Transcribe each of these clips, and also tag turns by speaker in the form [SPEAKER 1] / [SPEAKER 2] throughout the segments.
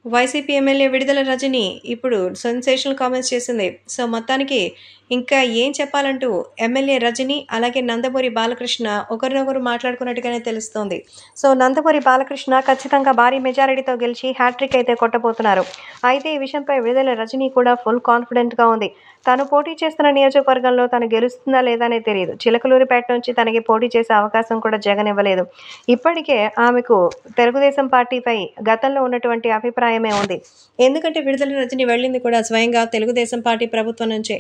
[SPEAKER 1] YCP MLA విడుదల రజని ఇప్పుడు sensational comments చేసింది. సో, మొత్తానికి ఇంకా ఏం చెప్పాలంటూ ఎమ్మెల్యే రజని, అలాగే నందమూరి బాలకృష్ణ ఒకరినొకరు మాట్లాడుకున్నట్టుగానే తెలుస్తోంది. సో, నందమూరి బాలకృష్ణ ఖచ్చితంగా భారీ మెజారిటీతో గెలిచి హ్యాట్రిక్ అయితే కొట్టబోతున్నారు. అయితే ఈ విషయంపై విడుదల రజని కూడా ఫుల్ కాన్ఫిడెంట్‌గా ఉంది. తాను పోటీ చేస్తున్న నియోజకవర్గంలో తను గెలుస్తుందా లేదా అనేది తెలీదు. చిలకలూరిపేట నుంచి తనకి పోటీ చేసే అవకాశం కూడా జగన్ ఇవ్వలేదు. ఇప్పటికే ఆమెకు తెలుగుదేశం పార్టీపై గతంలో ఉన్నటువంటి అభిప్రాయమే ఉంది. ఎందుకంటే విడుదల రజని వెళ్ళింది కూడా స్వయంగా తెలుగుదేశం పార్టీ ప్రభుత్వం నుంచే.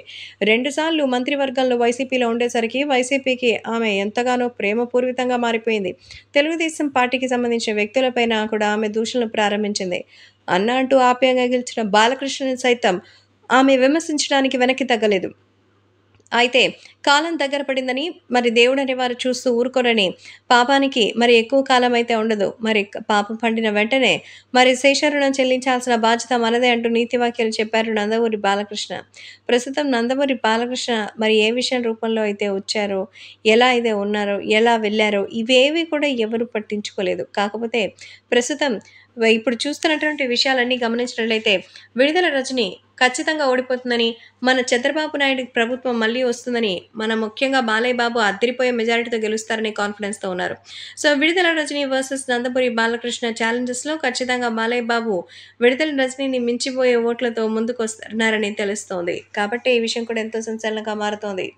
[SPEAKER 1] 2 సార్లు మంత్రివర్గంలో వైసీపీలో ఉండేసరికి వైసీపీకి ఆమె ఎంతగానో ప్రేమపూర్వితంగా మారిపోయింది. తెలుగుదేశం పార్టీకి సంబంధించిన వ్యక్తులపైన కూడా ఆమె దూషణలు ప్రారంభించింది. అన్న అంటూ ఆప్యాయంగా గెలిచిన బాలకృష్ణని సైతం ఆమె విమర్శించడానికి వెనక్కి తగ్గలేదు. అయితే కాలం దగ్గర పడిందని, మరి దేవుడనేవారు చూస్తూ ఊరుకోరని, పాపానికి మరి ఎక్కువ కాలం అయితే ఉండదు. మరి పాపం పండిన వెంటనే మరి శేషరుణం చెల్లించాల్సిన బాధ్యత మనదే అంటూ నీతి వాక్యాలు చెప్పారు నందమూరి బాలకృష్ణ. ప్రస్తుతం నందమూరి బాలకృష్ణ మరి ఏ విషయం రూపంలో అయితే వచ్చారో, ఎలా అయితే ఉన్నారో, ఎలా వెళ్లారో ఇవేవి కూడా ఎవరు పట్టించుకోలేదు. కాకపోతే ప్రస్తుతం ఇప్పుడు చూస్తున్నటువంటి విషయాలన్నీ గమనించినట్లయితే విడుదల రజని ఖచ్చితంగా ఓడిపోతుందని, మన చంద్రబాబు నాయుడు ప్రభుత్వం మళ్ళీ వస్తుందని, మన ముఖ్యంగా బాలయ్య బాబు అద్దిరిపోయే మెజారిటీతో గెలుస్తారని కాన్ఫిడెన్స్‌తో ఉన్నారు. సో, విడుదల రజని వర్సెస్ నందమూరి బాలకృష్ణ ఛాలెంజెస్‌లో ఖచ్చితంగా బాలయ్య బాబు విడుదల రజనీని మించిపోయే ఓట్లతో ముందుకొస్తున్నారని తెలుస్తోంది. కాబట్టి ఈ విషయం కూడా ఎంతో సంచలనంగా మారుతోంది.